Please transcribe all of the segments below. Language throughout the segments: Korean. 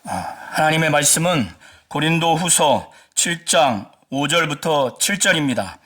하나님의 말씀은 고린도 후서 7장 5절부터 7절입니다.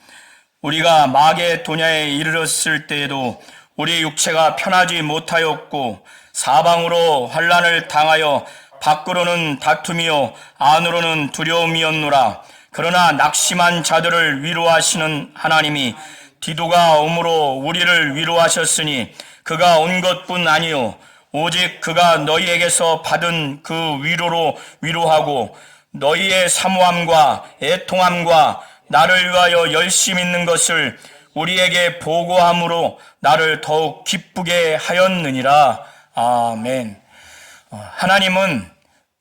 우리가 마게도냐에 이르렀을 때에도 우리 육체가 편하지 못하였고 사방으로 환난을 당하여 밖으로는 다툼이요 안으로는 두려움이었노라. 그러나 낙심한 자들을 위로하시는 하나님이 디도가 오므로 우리를 위로하셨으니 그가 온 것뿐 아니요 오직 그가 너희에게서 받은 그 위로로 위로하고 너희의 사모함과 애통함과 나를 위하여 열심 있는 것을 우리에게 보고함으로 나를 더욱 기쁘게 하였느니라. 아멘. 하나님은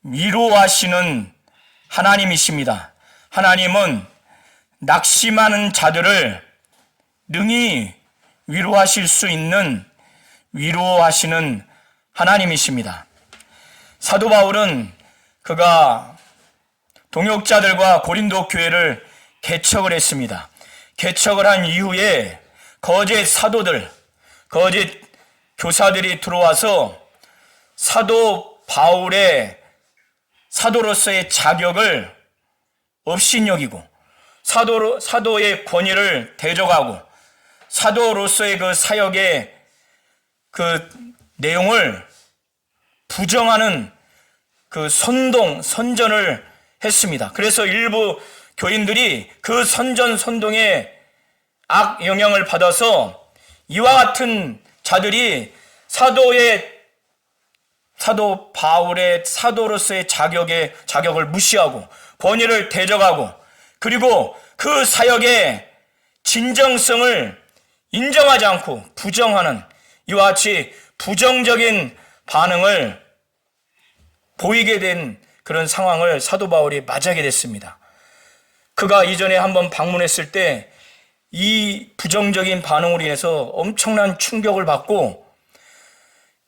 위로하시는 하나님이십니다. 하나님은 낙심하는 자들을 능히 위로하실 수 있는 위로하시는 하나님이십니다. 사도 바울은 그가 동역자들과 고린도 교회를 개척을 했습니다. 개척을 한 이후에 거짓 사도들, 거짓 교사들이 들어와서 사도 바울의 사도로서의 자격을 업신여기고 사도의 권위를 대적하고 사도로서의 그 사역의 그 내용을 부정하는 그 선전을 했습니다. 그래서 일부 교인들이 그 선동에 악 영향을 받아서 이와 같은 자들이 사도 바울의 사도로서의 자격을 무시하고 권위를 대적하고 그리고 그 사역의 진정성을 인정하지 않고 부정하는 이와 같이 부정적인 반응을 보이게 된 그런 상황을 사도 바울이 맞이하게 됐습니다. 그가 이전에 한번 방문했을 때 이 부정적인 반응으로 인해서 엄청난 충격을 받고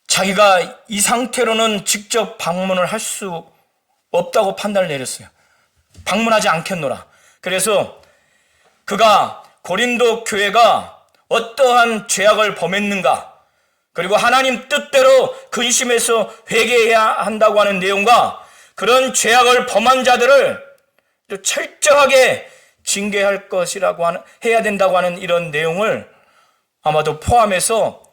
자기가 이 상태로는 직접 방문을 할 수 없다고 판단을 내렸어요. 방문하지 않겠노라. 그래서 그가 고린도 교회가 어떠한 죄악을 범했는가, 그리고 하나님 뜻대로 근심해서 회개해야 한다고 하는 내용과 그런 죄악을 범한 자들을 철저하게 징계할 것이라고 해야 된다고 하는 이런 내용을 아마도 포함해서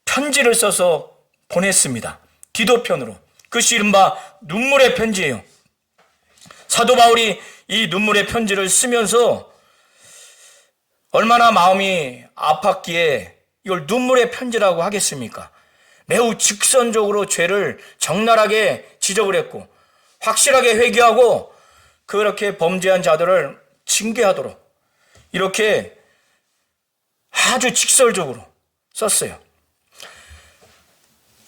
편지를 써서 보냈습니다. 디도편으로. 그것이 이른바 눈물의 편지예요. 사도 바울이 이 눈물의 편지를 쓰면서 얼마나 마음이 아팠기에 이걸 눈물의 편지라고 하겠습니까? 매우 직선적으로 죄를 적나라하게 지적을 했고 확실하게 회개하고 그렇게 범죄한 자들을 징계하도록 이렇게 아주 직설적으로 썼어요.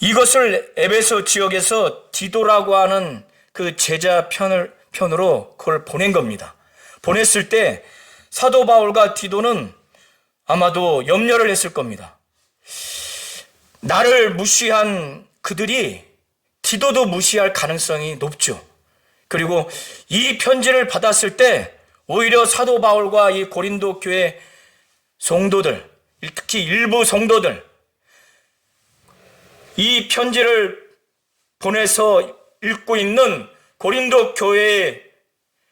이것을 에베소 지역에서 디도라고 하는 그 제자 편으로 그걸 보낸 겁니다. 보냈을 때 사도 바울과 디도는 아마도 염려를 했을 겁니다. 나를 무시한 그들이 디도도 무시할 가능성이 높죠. 그리고 이 편지를 받았을 때 오히려 사도 바울과 이 고린도 교회 성도들, 특히 일부 성도들, 이 편지를 보내서 읽고 있는 고린도 교회의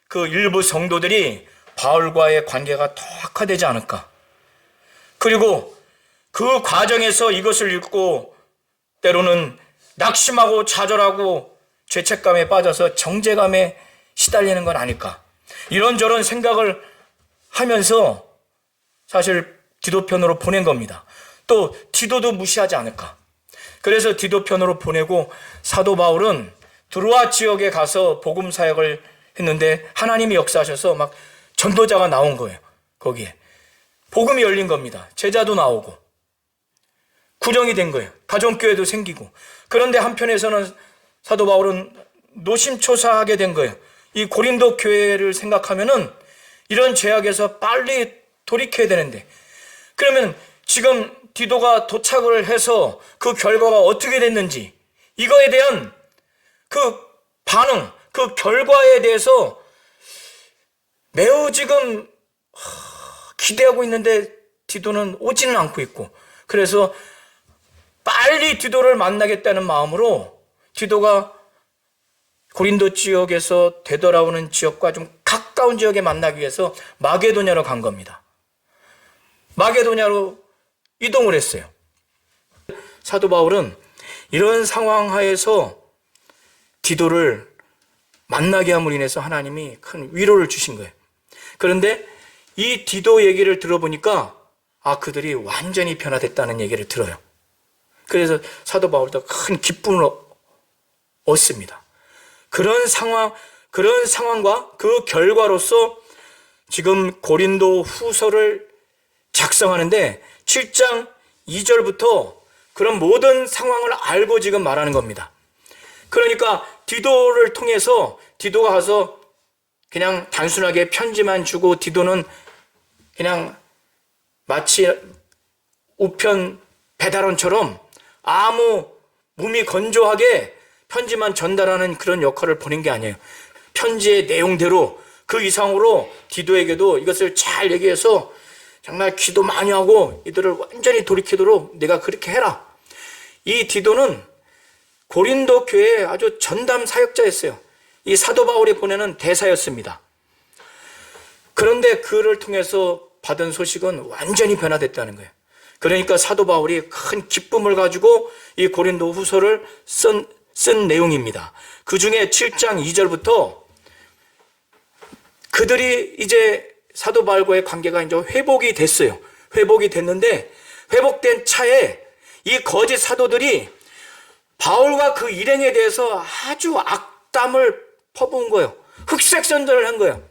그 일부 성도들이 바울과의 관계가 더 악화되지 않을까. 그리고 그 과정에서 이것을 읽고 때로는 낙심하고 좌절하고 죄책감에 빠져서 정죄감에 시달리는 건 아닐까. 이런저런 생각을 하면서 사실 디도편으로 보낸 겁니다. 또 디도도 무시하지 않을까. 그래서 디도편으로 보내고 사도 바울은 드로아 지역에 가서 복음 사역을 했는데 하나님이 역사하셔서 막 전도자가 나온 거예요. 거기에 복음이 열린 겁니다. 제자도 나오고 구정이 된 거예요. 가정교회도 생기고. 그런데 한편에서는 사도 바울은 노심초사하게 된 거예요. 이 고린도 교회를 생각하면은 이런 죄악에서 빨리 돌이켜야 되는데, 그러면 지금 디도가 도착을 해서 그 결과가 어떻게 됐는지, 이거에 대한 그 반응, 그 결과에 대해서 매우 지금 기대하고 있는데 디도는 오지는 않고 있고, 그래서 빨리 디도를 만나겠다는 마음으로 디도가 고린도 지역에서 되돌아오는 지역과 좀 가까운 지역에 만나기 위해서 마게도냐로 간 겁니다. 마게도냐로 이동을 했어요. 사도 바울은 이런 상황 하에서 디도를 만나게 함으로 인해서 하나님이 큰 위로를 주신 거예요. 그런데 이 디도 얘기를 들어보니까 그들이 완전히 변화됐다는 얘기를 들어요. 그래서 사도 바울도 큰 기쁨을 얻습니다. 그런 상황과 그 결과로서 지금 고린도 후서를 작성하는데 7장 2절부터 그런 모든 상황을 알고 지금 말하는 겁니다. 그러니까 디도를 통해서 디도가 가서 그냥 단순하게 편지만 주고 디도는 그냥 마치 우편 배달원처럼 아무 몸이 건조하게 편지만 전달하는 그런 역할을 보낸 게 아니에요. 편지의 내용대로 그 이상으로 디도에게도 이것을 잘 얘기해서 정말 기도 많이 하고 이들을 완전히 돌이키도록 내가 그렇게 해라. 이 디도는 고린도 교회의 아주 전담 사역자였어요. 이 사도 바울이 보내는 대사였습니다. 그런데 그를 통해서 받은 소식은 완전히 변화됐다는 거예요. 그러니까 사도 바울이 큰 기쁨을 가지고 이 고린도 후서를 쓴 내용입니다. 그 중에 7장 2절부터 그들이 이제 사도 바울과의 관계가 이제 회복이 됐어요. 회복이 됐는데 회복된 차에 이 거짓 사도들이 바울과 그 일행에 대해서 아주 악담을 퍼부은 거예요. 흑색선전을 한 거예요.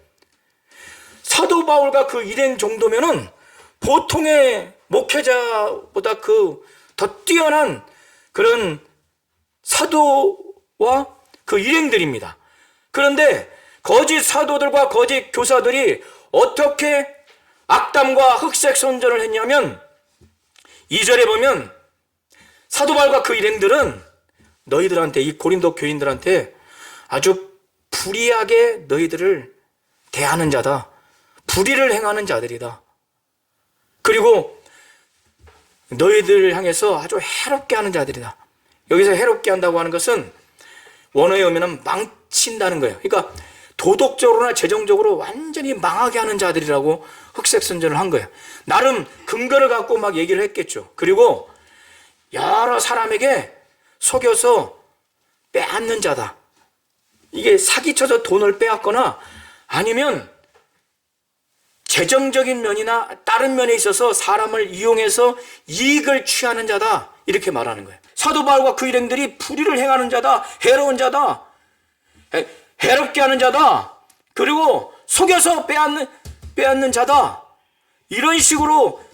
사도 바울과 그 일행 정도면은 보통의 목회자보다 더 뛰어난 그런 사도와 그 일행들입니다. 그런데 거짓 사도들과 거짓 교사들이 어떻게 악담과 흑색선전을 했냐면 2절에 보면 사도 바울과 그 일행들은 너희들한테, 이 고린도 교인들한테 아주 불의하게 너희들을 대하는 자다. 불의를 행하는 자들이다. 그리고 너희들을 향해서 아주 해롭게 하는 자들이다. 여기서 해롭게 한다고 하는 것은 원어에 오면은 망친다는 거예요. 그러니까 도덕적으로나 재정적으로 완전히 망하게 하는 자들이라고 흑색선전을 한 거예요. 나름 근거를 갖고 막 얘기를 했겠죠. 그리고 여러 사람에게 속여서 빼앗는 자다. 이게 사기쳐서 돈을 빼앗거나 아니면 재정적인 면이나 다른 면에 있어서 사람을 이용해서 이익을 취하는 자다. 이렇게 말하는 거예요. 사도 바울과 그 일행들이 불의를 행하는 자다. 해로운 자다. 해롭게 하는 자다. 그리고 속여서 빼앗는 자다. 이런 식으로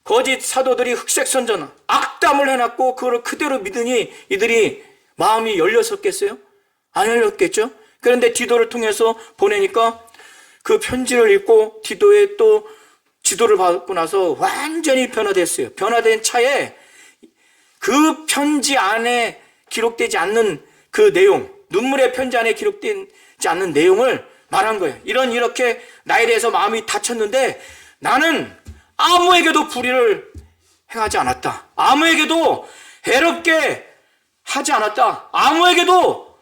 거짓 사도들이 흑색선전, 악담을 해놨고 그걸 그대로 믿으니 이들이 마음이 열렸었겠어요? 안 열렸겠죠? 그런데 디도를 통해서 보내니까 그 편지를 읽고 디도의 또 지도를 받고 나서 완전히 변화됐어요. 변화된 차에 그 편지 안에 기록되지 않는 그 내용, 눈물의 편지 안에 기록되지 않는 내용을 말한 거예요. 이렇게 나에 대해서 마음이 다쳤는데 나는 아무에게도 불의를 행하지 않았다. 아무에게도 해롭게 하지 않았다. 아무에게도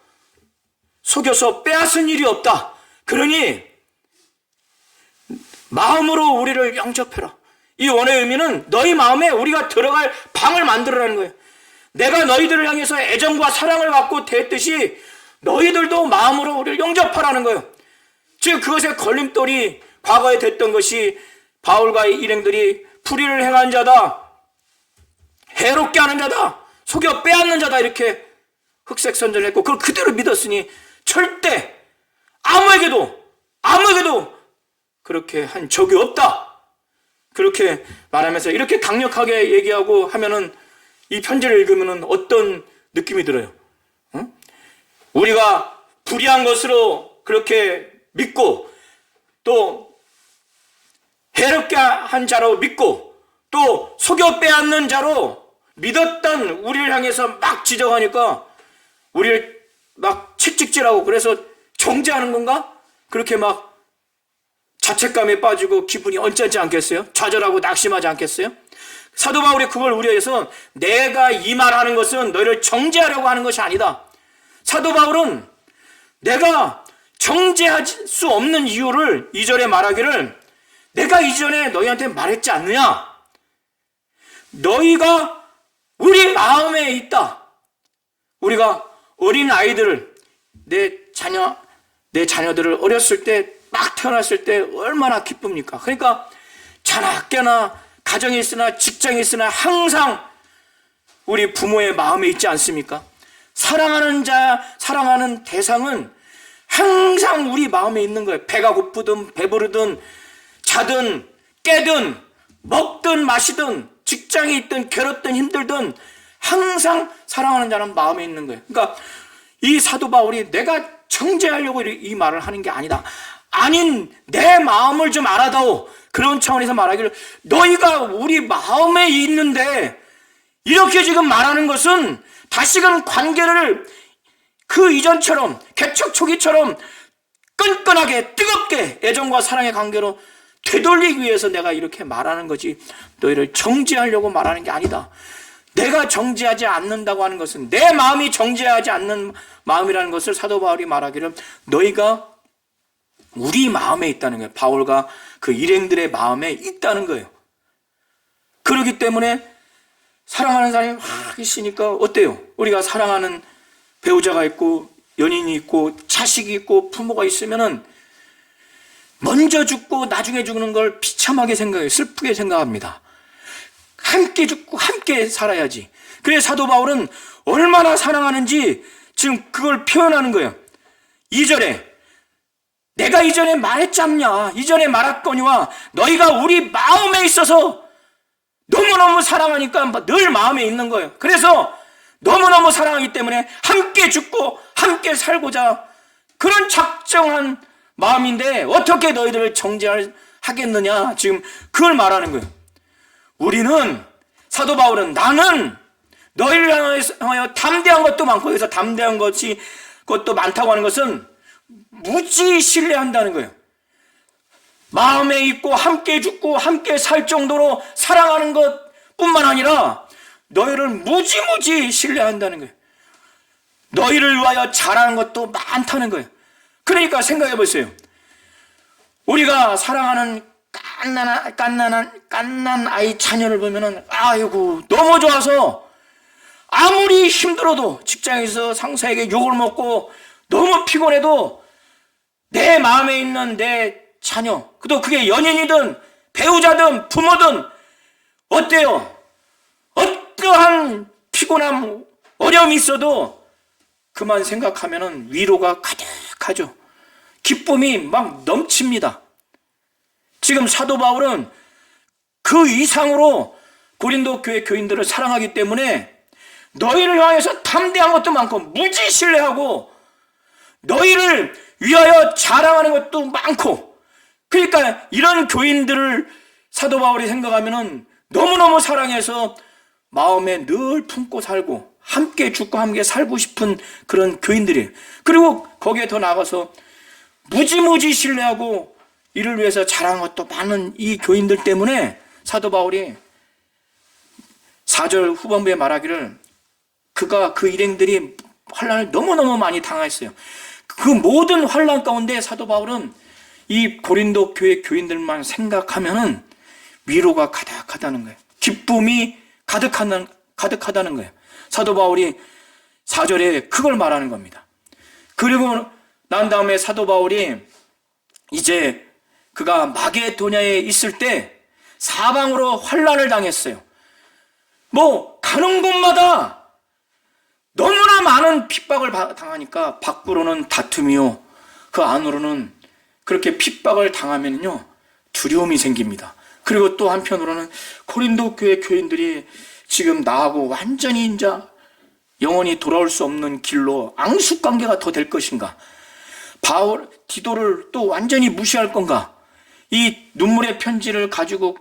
속여서 빼앗은 일이 없다. 그러니 마음으로 우리를 영접해라. 이 원의 의미는 너희 마음에 우리가 들어갈 방을 만들어라는 거예요. 내가 너희들을 향해서 애정과 사랑을 갖고 대했듯이 너희들도 마음으로 우리를 영접하라는 거예요. 지금 그것의 걸림돌이 과거에 됐던 것이 바울과 일행들이 불의를 행한 자다, 해롭게 하는 자다, 속여 빼앗는 자다 이렇게 흑색선전을 했고 그걸 그대로 믿었으니 절대 아무에게도 그렇게 한 적이 없다. 그렇게 말하면서 이렇게 강력하게 얘기하고 하면은 이 편지를 읽으면은 어떤 느낌이 들어요? 응? 우리가 불의한 것으로 그렇게 믿고 또 해롭게 한 자로 믿고 또 속여 빼앗는 자로 믿었던 우리를 향해서 막 지적하니까 우리를 막 채찍질하고 그래서 정죄하는 건가? 그렇게 막 자책감에 빠지고 기분이 언짢지 않겠어요? 좌절하고 낙심하지 않겠어요? 사도 바울이 그걸 우려해서 내가 이 말하는 것은 너희를 정죄하려고 하는 것이 아니다. 사도 바울은 내가 정죄할 수 없는 이유를 2절에 말하기를 내가 이전에 너희한테 말했지 않느냐? 너희가 우리 마음에 있다. 우리가 어린 아이들을 내 자녀들을 어렸을 때 막 태어났을 때 얼마나 기쁩니까? 그러니까 자나깨나 가정에 있으나 직장에 있으나 항상 우리 부모의 마음에 있지 않습니까? 사랑하는 자, 사랑하는 대상은 항상 우리 마음에 있는 거예요. 배가 고프든 배부르든 자든 깨든 먹든 마시든 직장에 있든 괴롭든 힘들든 항상 사랑하는 자는 마음에 있는 거예요. 그러니까 이 사도 바울이 내가 정죄하려고 이 말을 하는 게 아니다. 아닌 내 마음을 좀 알아다오. 그런 차원에서 말하기를 너희가 우리 마음에 있는데 이렇게 지금 말하는 것은 다시금 관계를 그 이전처럼 개척 초기처럼 끈끈하게 뜨겁게 애정과 사랑의 관계로 되돌리기 위해서 내가 이렇게 말하는 거지 너희를 정죄하려고 말하는 게 아니다. 내가 정죄하지 않는다고 하는 것은 내 마음이 정죄하지 않는 마음이라는 것을 사도 바울이 말하기를 너희가 우리 마음에 있다는 거예요. 바울과 그 일행들의 마음에 있다는 거예요. 그렇기 때문에 사랑하는 사람이 막 있으니까 어때요? 우리가 사랑하는 배우자가 있고 연인이 있고 자식이 있고 부모가 있으면은 먼저 죽고 나중에 죽는 걸 비참하게 생각해요. 슬프게 생각합니다. 함께 죽고 함께 살아야지. 그래서 사도 바울은 얼마나 사랑하는지 지금 그걸 표현하는 거예요. 2절에 내가 이전에 말했잖냐, 이전에 말했거니와 너희가 우리 마음에 있어서 너무너무 사랑하니까 늘 마음에 있는 거예요. 그래서 너무너무 사랑하기 때문에 함께 죽고 함께 살고자 그런 작정한 마음인데 어떻게 너희들을 정죄하겠느냐, 지금 그걸 말하는 거예요. 우리는, 사도 바울은 나는 너희를 향하여 담대한 것도 많고, 여기서 담대한 것도 많다고 하는 것은 무지 신뢰한다는 거예요. 마음에 있고 함께 죽고 함께 살 정도로 사랑하는 것뿐만 아니라 너희를 무지무지 신뢰한다는 거예요. 너희를 위하여 잘하는 것도 많다는 거예요. 그러니까 생각해 보세요. 우리가 사랑하는 깐난 아이 자녀를 보면은 아이고 너무 좋아서 아무리 힘들어도 직장에서 상사에게 욕을 먹고 너무 피곤해도 내 마음에 있는 내 자녀, 또 그게 연인이든 배우자든 부모든 어때요? 어떠한 피곤함, 어려움이 있어도 그만 생각하면은 위로가 가득하죠. 기쁨이 막 넘칩니다. 지금 사도 바울은 그 이상으로 고린도 교회 교인들을 사랑하기 때문에 너희를 향해서 담대한 것도 많고 무지 신뢰하고 너희를 위하여 자랑하는 것도 많고, 그러니까 이런 교인들을 사도 바울이 생각하면은 너무너무 사랑해서 마음에 늘 품고 살고 함께 죽고 함께 살고 싶은 그런 교인들이에요. 그리고 거기에 더 나아가서 무지무지 신뢰하고 이를 위해서 자랑한 것도 많은 이 교인들 때문에 사도 바울이 4절 후반부에 말하기를 그 일행들이 환난을 너무너무 많이 당했어요. 그 모든 환난 가운데 사도 바울은 이 고린도 교회 교인들만 생각하면은 위로가 가득하다는 거예요. 기쁨이 가득하다는 거예요. 사도 바울이 4절에 그걸 말하는 겁니다. 그리고 난 다음에 사도 바울이 이제 그가 마게도냐에 있을 때 사방으로 환난을 당했어요. 가는 곳마다 너무나 많은 핍박을 당하니까 밖으로는 다툼이요, 그 안으로는 그렇게 핍박을 당하면요 두려움이 생깁니다. 그리고 또 한편으로는 고린도 교회 교인들이 지금 나하고 완전히 이제 영원히 돌아올 수 없는 길로 앙숙관계가 더 될 것인가, 디도를 또 완전히 무시할 건가, 이 눈물의 편지를 가지고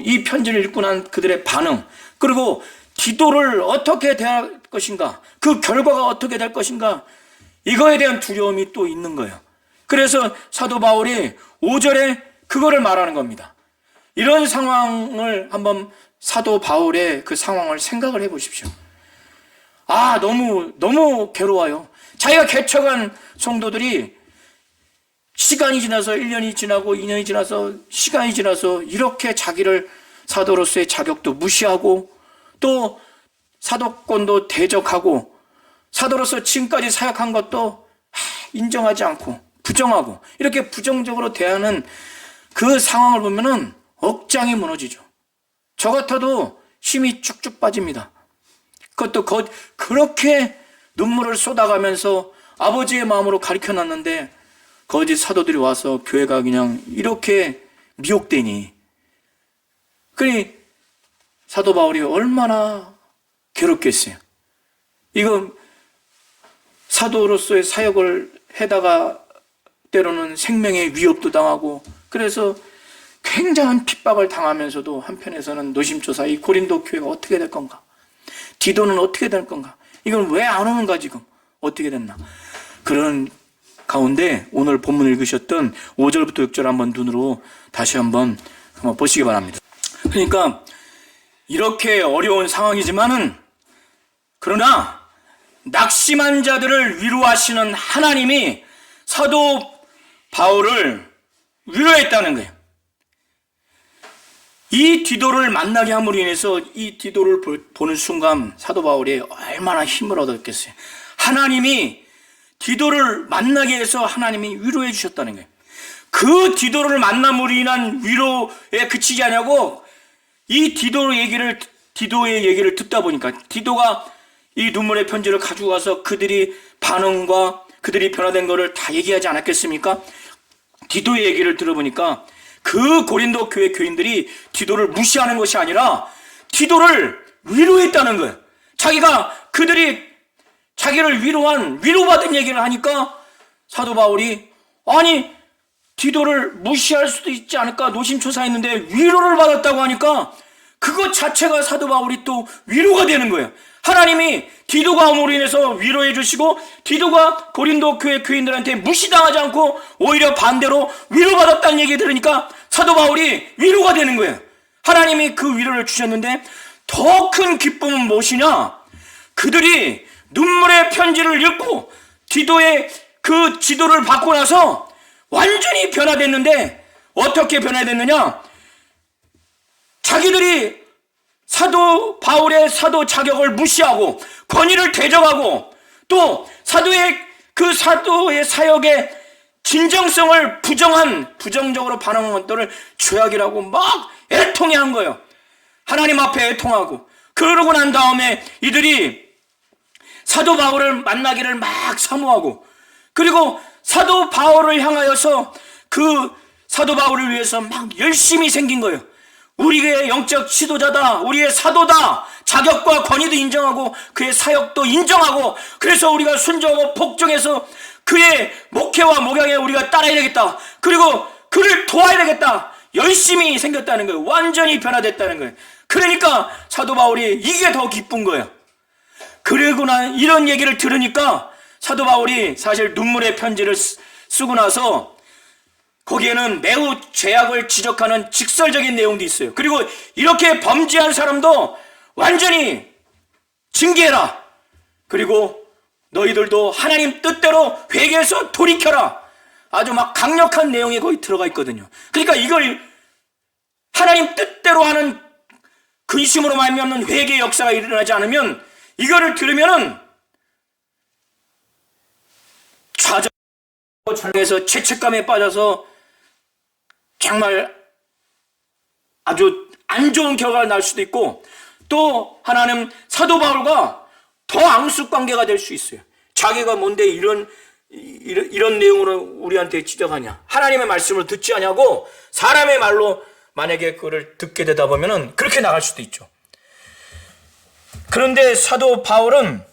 이 편지를 읽고 난 그들의 반응, 그리고 디도를 어떻게 대할 것인가, 그 결과가 어떻게 될 것인가, 이거에 대한 두려움이 또 있는 거예요. 그래서 사도 바울이 5절에 그거를 말하는 겁니다. 이런 상황을 한번 사도 바울의 그 상황을 생각을 해 보십시오. 너무 괴로워요. 자기가 개척한 성도들이 시간이 지나서 1년이 지나고 2년이 지나서 시간이 지나서 이렇게 자기를 사도로서의 자격도 무시하고 또 사도권도 대적하고 사도로서 지금까지 사역한 것도 인정하지 않고 부정하고 이렇게 부정적으로 대하는 그 상황을 보면은 억장이 무너지죠. 저 같아도 힘이 쭉쭉 빠집니다. 그것도 그렇게 눈물을 쏟아가면서 아버지의 마음으로 가르쳐놨는데 거짓 사도들이 와서 교회가 그냥 이렇게 미혹되니 그러니 사도 바울이 얼마나 괴롭겠어요. 이거 사도로서의 사역을 해다가 때로는 생명의 위협도 당하고 그래서 굉장한 핍박을 당하면서도 한편에서는 노심초사 이 고린도 교회가 어떻게 될 건가? 디도는 어떻게 될 건가? 이건 왜 안 오는가 지금? 어떻게 됐나? 그런 가운데 오늘 본문 읽으셨던 5절부터 6절 한번 눈으로 다시 한번 보시기 바랍니다. 그러니까 이렇게 어려운 상황이지만은 그러나 낙심한 자들을 위로하시는 하나님이 사도 바울을 위로했다는 거예요. 이 디도를 만나게 함으로 인해서 이 디도를 보는 순간 사도 바울이 얼마나 힘을 얻었겠어요. 하나님이 디도를 만나게 해서 하나님이 위로해 주셨다는 거예요. 그 디도를 만남으로 인한 위로에 그치지 않냐고 이 디도의 얘기를 듣다 보니까 디도가 이 눈물의 편지를 가지고 가서 그들이 반응과 그들이 변화된 것을 다 얘기하지 않았겠습니까? 디도의 얘기를 들어보니까 그 고린도 교회 교인들이 디도를 무시하는 것이 아니라 디도를 위로했다는 거예요. 그들이 자기를 위로받은 얘기를 하니까 사도 바울이 아니 디도를 무시할 수도 있지 않을까 노심초사했는데 위로를 받았다고 하니까 그것 자체가 사도 바울이 또 위로가 되는 거예요. 하나님이 디도가 함으로 인해서 위로해 주시고 디도가 고린도 교회 교인들한테 무시당하지 않고 오히려 반대로 위로받았다는 얘기 들으니까 사도 바울이 위로가 되는 거예요. 하나님이 그 위로를 주셨는데 더 큰 기쁨은 무엇이냐? 그들이 눈물의 편지를 읽고 디도의 그 지도를 받고 나서 완전히 변화됐는데 어떻게 변화됐느냐? 자기들이 사도 바울의 사도 자격을 무시하고 권위를 대적하고 또 사도의 사역의 진정성을 부정적으로 반응한 것들을 죄악이라고 막 애통해한 거예요. 하나님 앞에 애통하고 그러고 난 다음에 이들이 사도 바울을 만나기를 막 사모하고 그리고 사도 바울을 향하여서 그 사도 바울을 위해서 막 열심히 생긴 거예요. 우리의 영적 지도자다, 우리의 사도다, 자격과 권위도 인정하고 그의 사역도 인정하고 그래서 우리가 순종하고 복종해서 그의 목회와 목양에 우리가 따라야 되겠다. 그리고 그를 도와야 되겠다. 열심히 생겼다는 거예요. 완전히 변화됐다는 거예요. 그러니까 사도 바울이 이게 더 기쁜 거예요. 그러구나 이런 얘기를 들으니까 사도 바울이 사실 눈물의 편지를 쓰고 나서 거기에는 매우 죄악을 지적하는 직설적인 내용도 있어요. 그리고 이렇게 범죄한 사람도 완전히 징계해라. 그리고 너희들도 하나님 뜻대로 회개해서 돌이켜라. 아주 막 강력한 내용이 거기 들어가 있거든요. 그러니까 이걸 하나님 뜻대로 하는 근심으로 말미암는 회개의 역사가 일어나지 않으면 이거를 들으면은 좌절해서 죄책감에 빠져서 정말 아주 안 좋은 결과가 날 수도 있고 또 하나는 사도 바울과 더 앙숙 관계가 될 수 있어요. 자기가 뭔데 이런 내용으로 우리한테 지적하냐? 하나님의 말씀을 듣지 않냐고 사람의 말로 만약에 그걸 듣게 되다 보면은 그렇게 나갈 수도 있죠. 그런데 사도 바울은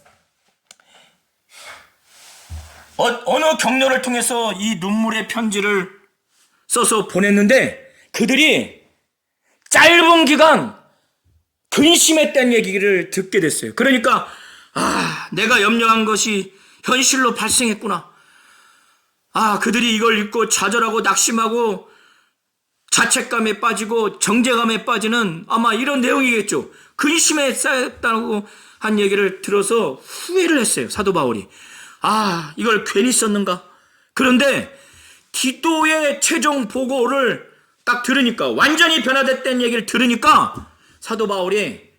어느 경로를 통해서 이 눈물의 편지를 써서 보냈는데 그들이 짧은 기간 근심했다는 얘기를 듣게 됐어요. 그러니까 내가 염려한 것이 현실로 발생했구나. 그들이 이걸 읽고 좌절하고 낙심하고 자책감에 빠지고 정죄감에 빠지는 아마 이런 내용이겠죠. 근심에 쌓였다고 한 얘기를 들어서 후회를 했어요. 사도 바울이. 이걸 괜히 썼는가? 그런데 디도의 최종 보고를 딱 들으니까, 완전히 변화됐다는 얘기를 들으니까 사도 바울이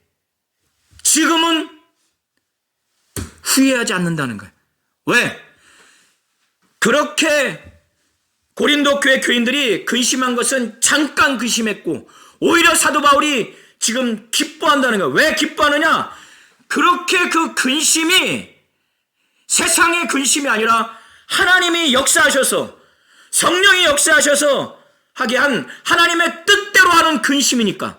지금은 후회하지 않는다는 거예요. 왜? 그렇게 고린도 교회 교인들이 근심한 것은 잠깐 근심했고, 오히려 사도 바울이 지금 기뻐한다는 거예요. 왜 기뻐하느냐? 그렇게 그 근심이 세상의 근심이 아니라 하나님이 역사하셔서, 성령이 역사하셔서 하게 한 하나님의 뜻대로 하는 근심이니까,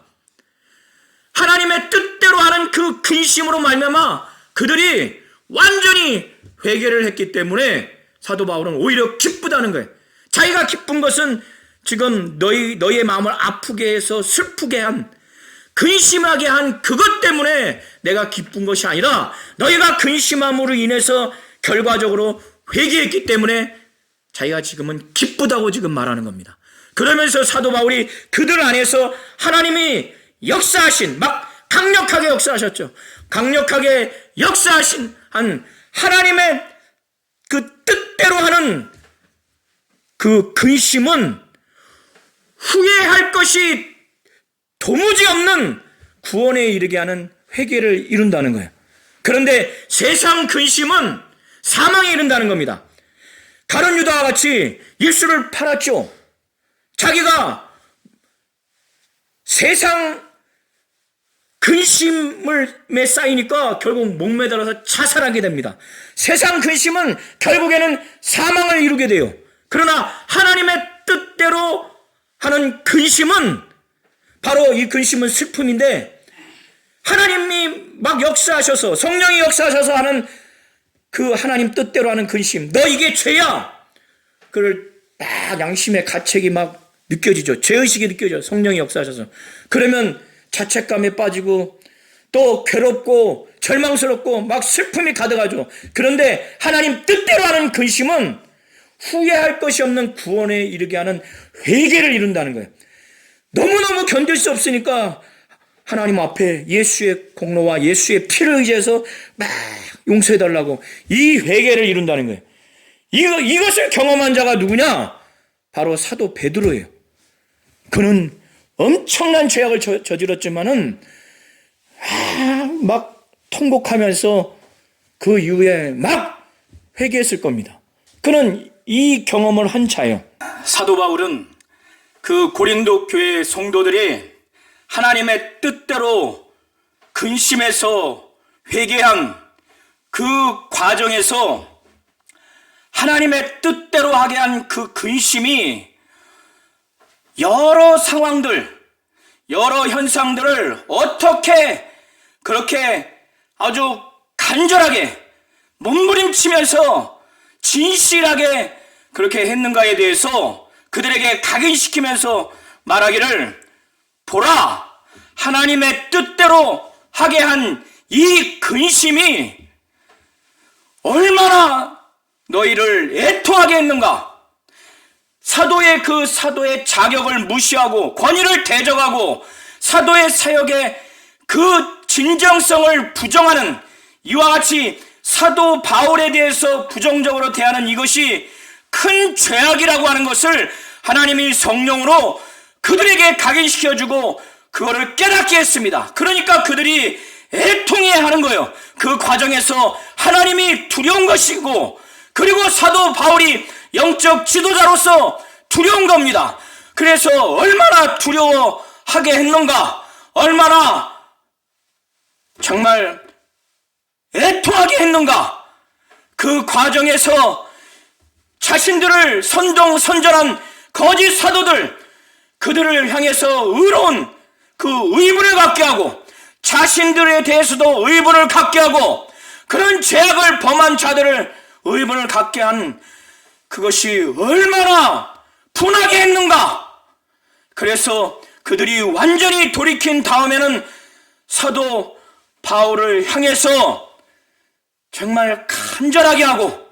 하나님의 뜻대로 하는 그 근심으로 말미암아 그들이 완전히 회개를 했기 때문에 사도 바울은 오히려 기쁘다는 거예요. 자기가 기쁜 것은 지금 너희의 마음을 아프게 해서 슬프게 한, 근심하게 한 그것 때문에 내가 기쁜 것이 아니라, 너희가 근심함으로 인해서 결과적으로 회개했기 때문에 자기가 지금은 기쁘다고 지금 말하는 겁니다. 그러면서 사도 바울이 그들 안에서 하나님이 역사하신, 막 강력하게 역사하셨죠. 강력하게 역사하신 한 하나님의 그 뜻대로 하는 그 근심은 후회할 것이 도무지 없는 구원에 이르게 하는 회개를 이룬다는 거예요. 그런데 세상 근심은 사망에 이른다는 겁니다. 다른 유다와 같이 예수를 팔았죠. 자기가 세상 근심에 쌓이니까 결국 목매달아서 자살하게 됩니다. 세상 근심은 결국에는 사망을 이루게 돼요. 그러나 하나님의 뜻대로 하는 근심은, 바로 이 근심은 슬픔인데, 하나님이 막 역사하셔서, 성령이 역사하셔서 하는 그 하나님 뜻대로 하는 근심, 너 이게 죄야, 그걸 막 양심의 가책이 막 느껴지죠. 죄의식이 느껴져요. 성령이 역사하셔서. 그러면 자책감에 빠지고 또 괴롭고 절망스럽고 막 슬픔이 가득하죠. 그런데 하나님 뜻대로 하는 근심은 후회할 것이 없는 구원에 이르게 하는 회개를 이룬다는 거예요. 너무너무 견딜 수 없으니까 하나님 앞에 예수의 공로와 예수의 피를 의지해서 막 용서해달라고 이 회개를 이룬다는 거예요. 이것을 경험한 자가 누구냐? 바로 사도 베드로예요. 그는 엄청난 죄악을 저질렀지만은 막 통곡하면서 그 이후에 막 회개했을 겁니다. 그는 이 경험을 한 자예요. 사도 바울은 그 고린도 교회 성도들이 하나님의 뜻대로 근심해서 회개한 그 과정에서 하나님의 뜻대로 하게 한 그 근심이 여러 상황들, 여러 현상들을 어떻게 그렇게 아주 간절하게 몸부림치면서 진실하게 그렇게 했는가에 대해서 그들에게 각인시키면서 말하기를, 보라, 하나님의 뜻대로 하게 한 이 근심이 얼마나 너희를 애통하게 했는가. 사도의 자격을 무시하고 권위를 대적하고 사도의 사역의 그 진정성을 부정하는, 이와 같이 사도 바울에 대해서 부정적으로 대하는 이것이 큰 죄악이라고 하는 것을 하나님이 성령으로 그들에게 각인시켜주고 그거를 깨닫게 했습니다. 그러니까 그들이 애통해하는 거예요. 그 과정에서 하나님이 두려운 것이고, 그리고 사도 바울이 영적 지도자로서 두려운 겁니다. 그래서 얼마나 두려워하게 했는가, 얼마나 정말 애통하게 했는가. 그 과정에서 자신들을 선전한 거짓 사도들, 그들을 향해서 의로운 그 의분을 갖게 하고, 자신들에 대해서도 의분을 갖게 하고, 그런 죄악을 범한 자들을 의분을 갖게 한 그것이 얼마나 분하게 했는가. 그래서 그들이 완전히 돌이킨 다음에는 사도 바울을 향해서 정말 간절하게 하고,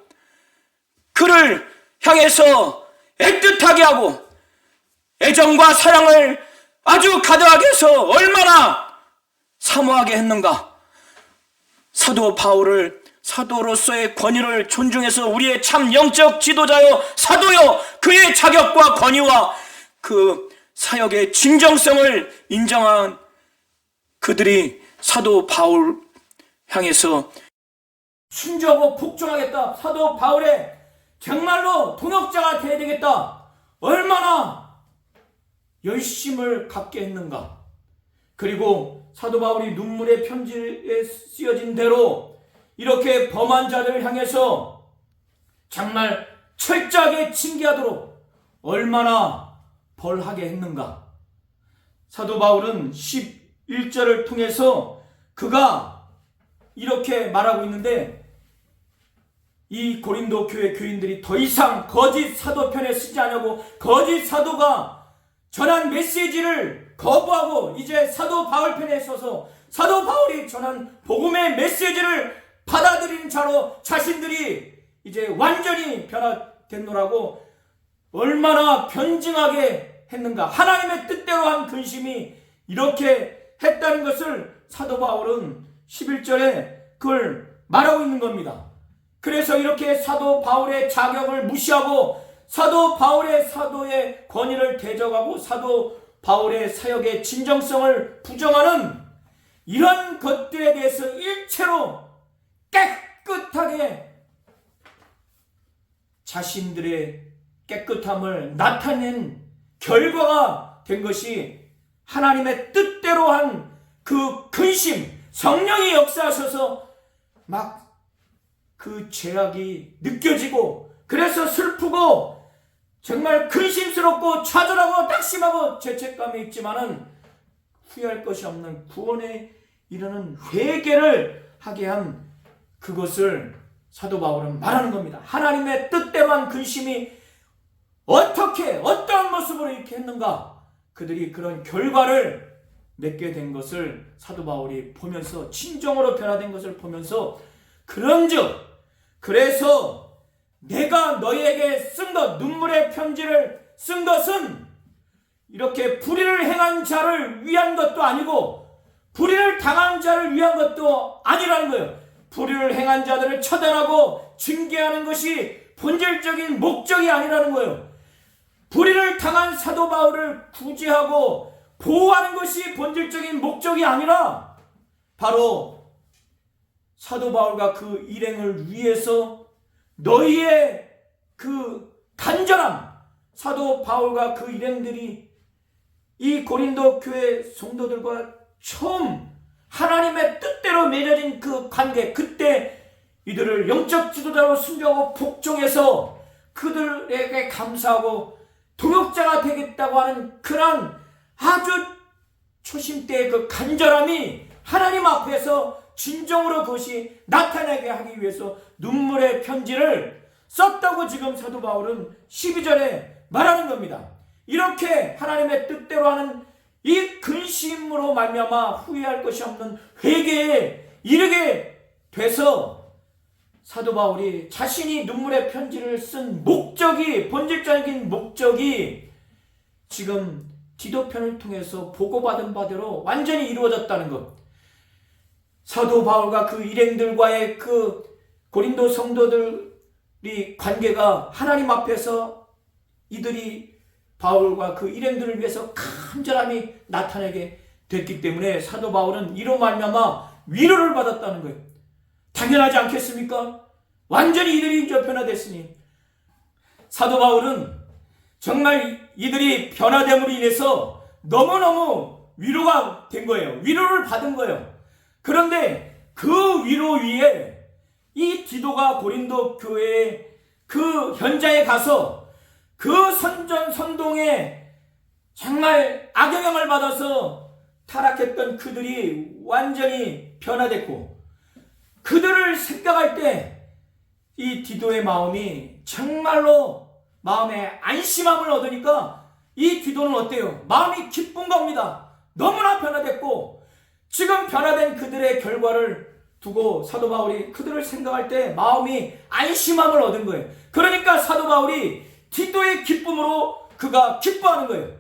그를 향해서 애틋하게 하고, 애정과 사랑을 아주 가득하게 해서 얼마나 사모하게 했는가. 사도 바울을 사도로서의 권위를 존중해서 우리의 참 영적 지도자요 사도요 그의 자격과 권위와 그 사역의 진정성을 인정한 그들이 사도 바울 향해서 순종하고 복종하겠다, 사도 바울의 정말로 동역자가 되어야 되겠다, 얼마나 열심을 갖게 했는가. 그리고 사도 바울이 눈물의 편지에 쓰여진 대로 이렇게 범한 자들을 향해서 정말 철저하게 징계하도록 얼마나 벌하게 했는가. 사도 바울은 11절을 통해서 그가 이렇게 말하고 있는데, 이 고린도 교회 교인들이 더 이상 거짓 사도 편에 쓰지 않냐고, 거짓 사도가 전한 메시지를 거부하고 이제 사도 바울 편에 서서 사도 바울이 전한 복음의 메시지를 받아들이는 자로 자신들이 이제 완전히 변화됐노라고 얼마나 변증하게 했는가. 하나님의 뜻대로 한 근심이 이렇게 했다는 것을 사도 바울은 11절에 그걸 말하고 있는 겁니다. 그래서 이렇게 사도 바울의 자격을 무시하고 사도 바울의 사도의 권위를 대적하고 사도 바울의 사역의 진정성을 부정하는 이런 것들에 대해서 일체로 깨끗하게 자신들의 깨끗함을 나타낸 결과가 된 것이 하나님의 뜻대로 한 그 근심, 성령이 역사하셔서 막 그 죄악이 느껴지고, 그래서 슬프고 정말 근심스럽고 좌절하고 낙심하고 죄책감이 있지만은 후회할 것이 없는 구원에 이르는 회개를 하게 한 그것을 사도 바울은 말하는 겁니다. 하나님의 뜻대로만 근심이 어떻게 어떠한 모습으로 이렇게 했는가, 그들이 그런 결과를 맺게 된 것을 사도 바울이 보면서, 진정으로 변화된 것을 보면서, 그런즉 그래서 내가 너희에게 쓴 것, 눈물의 편지를 쓴 것은 이렇게 불의를 행한 자를 위한 것도 아니고 불의를 당한 자를 위한 것도 아니라는 거예요. 불의를 행한 자들을 처단하고 징계하는 것이 본질적인 목적이 아니라는 거예요. 불의를 당한 사도 바울을 구제하고 보호하는 것이 본질적인 목적이 아니라 바로 사도 바울과 그 일행을 위해서 너희의 그 간절함, 사도 바울과 그 일행들이 이 고린도 교회 성도들과 처음 하나님의 뜻대로 맺어진 그 관계, 그때 이들을 영적 지도자로 순종하고 복종해서 그들에게 감사하고 동역자가 되겠다고 하는 그런 아주 초심 때의 그 간절함이 하나님 앞에서 진정으로 그것이 나타나게 하기 위해서 눈물의 편지를 썼다고 지금 사도 바울은 12절에 말하는 겁니다. 이렇게 하나님의 뜻대로 하는 이 근심으로 말미암아 후회할 것이 없는 회개에 이르게 돼서 사도 바울이 자신이 눈물의 편지를 쓴 목적이, 본질적인 목적이 지금 디도편을 통해서 보고받은 바대로 완전히 이루어졌다는 것. 사도 바울과 그 일행들과의 그 고린도 성도들이 관계가 하나님 앞에서 이들이 바울과 그 일행들을 위해서 간절함이 나타나게 됐기 때문에 사도 바울은 이로 말미암아 위로를 받았다는 거예요. 당연하지 않겠습니까? 완전히 이들이 이제 변화됐으니. 사도 바울은 정말 이들이 변화됨으로 인해서 너무너무 위로가 된 거예요. 위로를 받은 거예요. 그런데 그 위로 위에 이 디도가 고린도 교회의 그 현장에 가서 그 선동에 정말 악영향을 받아서 타락했던 그들이 완전히 변화됐고, 그들을 생각할 때 이 디도의 마음이 정말로 마음에 안심함을 얻으니까 이 디도는 어때요? 마음이 기쁜 겁니다. 너무나 변화됐고, 지금 변화된 그들의 결과를 두고 사도 바울이 그들을 생각할 때 마음이 안심함을 얻은 거예요. 그러니까 사도 바울이 디도의 기쁨으로 그가 기뻐하는 거예요.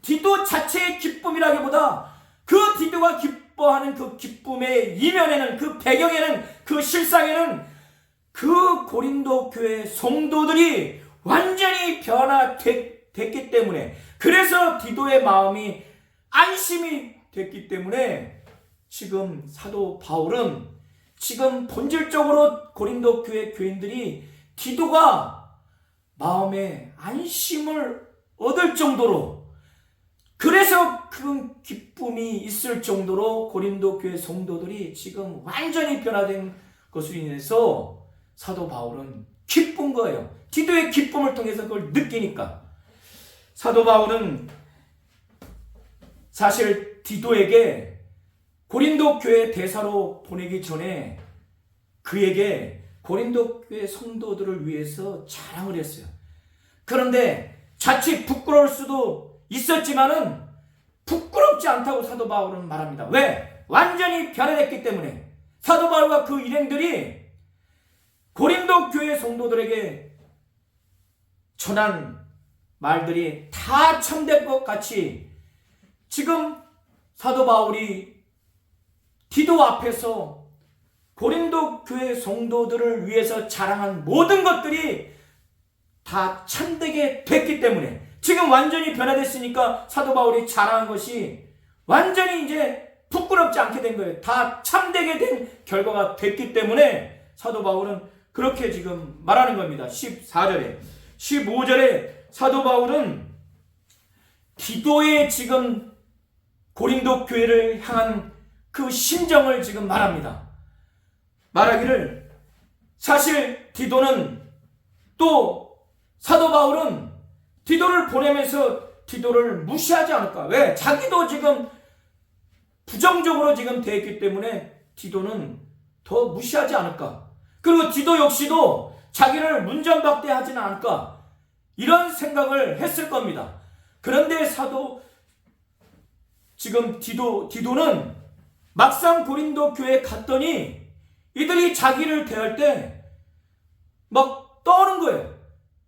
디도 자체의 기쁨이라기보다 그 디도가 기뻐하는 그 기쁨의 이면에는, 그 배경에는, 그 실상에는 그 고린도 교회 성도들이 완전히 변화됐기 때문에, 그래서 디도의 마음이 안심이 됐기 때문에 지금 사도 바울은 지금 본질적으로 고린도 교회 교인들이 디도가 마음에 안심을 얻을 정도로, 그래서 그 기쁨이 있을 정도로 고린도 교회 성도들이 지금 완전히 변화된 것으로 인해서 사도 바울은 기쁜 거예요. 디도의 기쁨을 통해서 그걸 느끼니까. 사도 바울은 사실 디도에게 고린도 교회 대사로 보내기 전에 그에게 고린도 교회 성도들을 위해서 자랑을 했어요. 그런데 자칫 부끄러울 수도 있었지만은 부끄럽지 않다고 사도 바울은 말합니다. 왜? 완전히 변화됐기 때문에. 사도 바울과 그 일행들이 고린도 교회 성도들에게 전한 말들이 다 참된 것 같이 지금 사도 바울이 디도 앞에서 고린도 교회 성도들을 위해서 자랑한 모든 것들이 다 참되게 됐기 때문에, 지금 완전히 변화됐으니까 사도 바울이 자랑한 것이 완전히 이제 부끄럽지 않게 된 거예요. 다 참되게 된 결과가 됐기 때문에 사도 바울은 그렇게 지금 말하는 겁니다. 14절에 15절에 사도 바울은 디도의 지금 고린도 교회를 향한 그 심정을 지금 말합니다. 말하기를, 사실 디도는, 또 사도 바울은 디도를 보내면서 디도를 무시하지 않을까. 왜? 자기도 지금 부정적으로 지금 되어 있기 때문에 디도는 더 무시하지 않을까. 그리고 디도 역시도 자기를 문전박대하지는 않을까, 이런 생각을 했을 겁니다. 그런데 지금 디도는 막상 고린도 교회에 갔더니 이들이 자기를 대할 때 막 떠는 거예요.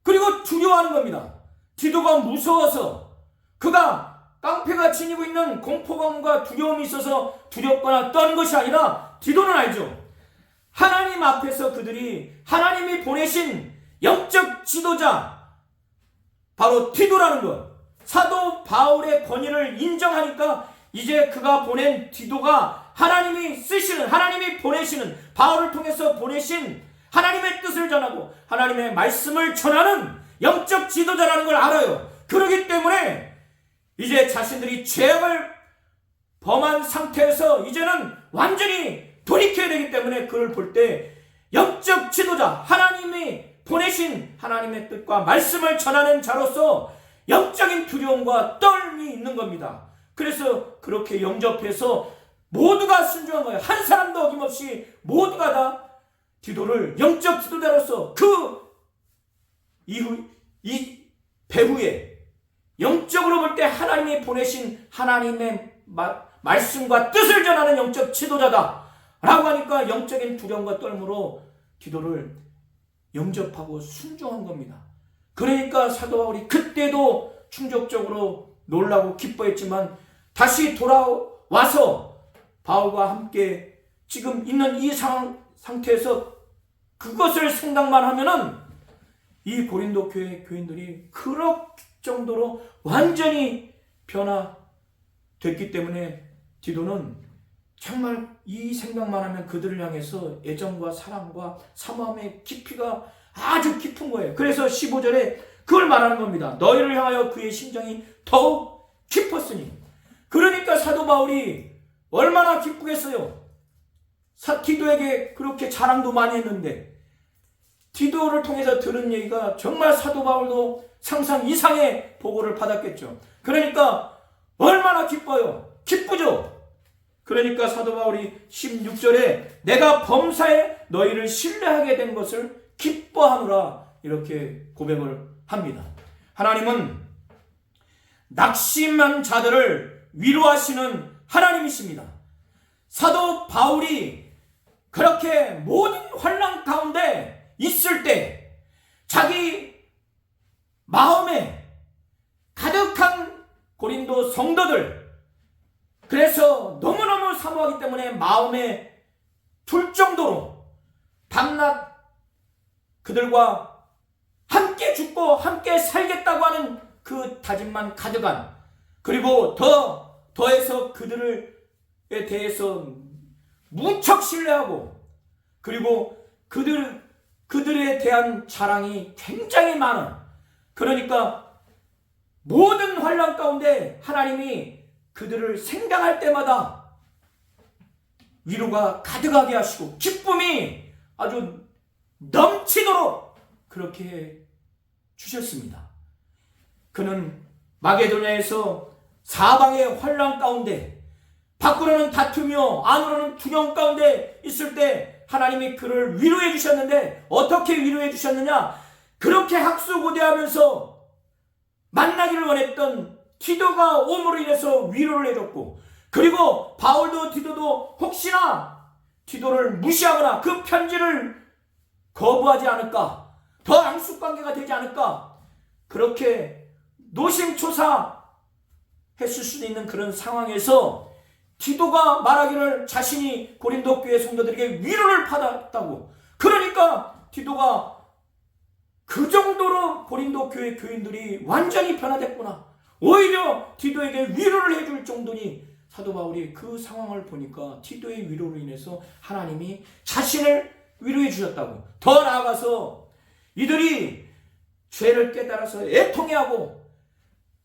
그리고 두려워하는 겁니다. 디도가 무서워서, 그가 깡패가 지니고 있는 공포감과 두려움이 있어서 두렵거나 떠는 것이 아니라, 디도는 알죠. 하나님 앞에서 그들이 하나님이 보내신 영적 지도자, 바로 디도라는 것, 사도 바울의 권위를 인정하니까 이제 그가 보낸 디도가 하나님이 쓰시는, 하나님이 보내시는, 바울을 통해서 보내신 하나님의 뜻을 전하고 하나님의 말씀을 전하는 영적 지도자라는 걸 알아요. 그렇기 때문에 이제 자신들이 죄악을 범한 상태에서 이제는 완전히 돌이켜야 되기 때문에 그를 볼 때 영적 지도자, 하나님이 보내신 하나님의 뜻과 말씀을 전하는 자로서 영적인 두려움과 떨림이 있는 겁니다. 그래서 그렇게 영접해서 모두가 순종한 거예요. 한 사람도 어김없이 모두가 다 디도를 영적 지도자로서 이 배후에 영적으로 볼 때 하나님이 보내신 하나님의 말씀과 뜻을 전하는 영적 지도자다 라고 하니까 영적인 두려움과 떨므로 디도를 영접하고 순종한 겁니다. 그러니까 사도 바울이 그때도 충격적으로 놀라고 기뻐했지만 다시 돌아와서 바울과 함께 지금 있는 이 상태에서 그것을 생각만 하면은 이 고린도 교회 교인들이 그럴 정도로 완전히 변화됐기 때문에 디도는 정말 이 생각만 하면 그들을 향해서 애정과 사랑과 사모함의 깊이가 아주 깊은 거예요. 그래서 15절에 그걸 말하는 겁니다. 너희를 향하여 그의 심정이 더욱 깊었으니. 그러니까 사도 바울이 얼마나 기쁘겠어요. 디도에게 그렇게 자랑도 많이 했는데 디도를 통해서 들은 얘기가 정말 사도 바울도 상상 이상의 보고를 받았겠죠. 그러니까 얼마나 기뻐요. 기쁘죠. 그러니까 사도 바울이 16절에 내가 범사에 너희를 신뢰하게 된 것을 기뻐하노라 이렇게 고백을 합니다. 하나님은 낙심한 자들을 위로하시는 하나님이십니다. 사도 바울이 그렇게 모든 환난 가운데 있을 때 자기 마음에 가득한 고린도 성도들, 그래서 너무너무 사모하기 때문에 마음에 둘 정도로 밤낮 그들과 함께 죽고 함께 살겠다고 하는 그 다짐만 가득한, 그리고 더해서 그들에 대해서 무척 신뢰하고, 그리고 그들에 대한 자랑이 굉장히 많은, 그러니까 모든 환난 가운데 하나님이 그들을 생각할 때마다 위로가 가득하게 하시고 기쁨이 아주 넘치도록 그렇게 주셨습니다. 그는 마게도냐에서 사방의 환난 가운데, 밖으로는 다투며 안으로는 두려움 가운데 있을 때 하나님이 그를 위로해 주셨는데, 어떻게 위로해 주셨느냐? 그렇게 학수고대하면서 만나기를 원했던 디도가 옴으로 인해서 위로를 해줬고, 그리고 바울도 디도도 혹시나 디도를 무시하거나 그 편지를 거부하지 않을까, 더 앙숙관계가 되지 않을까, 그렇게 노심초사했을 수도 있는 그런 상황에서 디도가 말하기를 자신이 고린도 교회 성도들에게 위로를 받았다고. 그러니까 디도가 그 정도로 고린도 교회 교인들이 완전히 변화됐구나, 오히려 디도에게 위로를 해줄 정도니, 사도 바울이 그 상황을 보니까 디도의 위로로 인해서 하나님이 자신을 위로해 주셨다고. 더 나아가서 이들이 죄를 깨달아서 애통해하고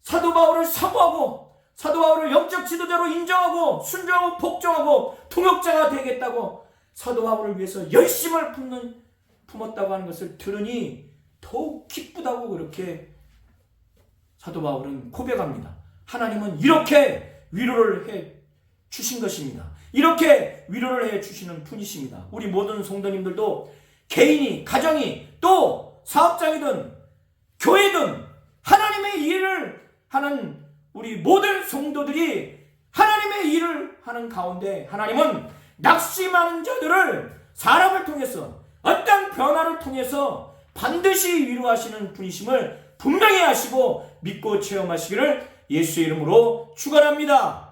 사도 바울을 사모하고 사도 바울을 영적 지도자로 인정하고 순종하고 복종하고 통역자가 되겠다고 사도 바울을 위해서 열심을 품었다고 하는 것을 들으니 더욱 기쁘다고 그렇게 사도 바울은 고백합니다. 하나님은 이렇게 위로를 해 주신 것입니다. 이렇게 위로를 해 주시는 분이십니다. 우리 모든 성도님들도 개인이, 가정이, 또 사업장이든 교회든 하나님의 일을 하는 우리 모든 성도들이 하나님의 일을 하는 가운데 하나님은 낙심하는 자들을 사람을 통해서, 어떤 변화를 통해서 반드시 위로하시는 분이심을 분명히 아시고 믿고 체험하시기를 예수의 이름으로 축원합니다.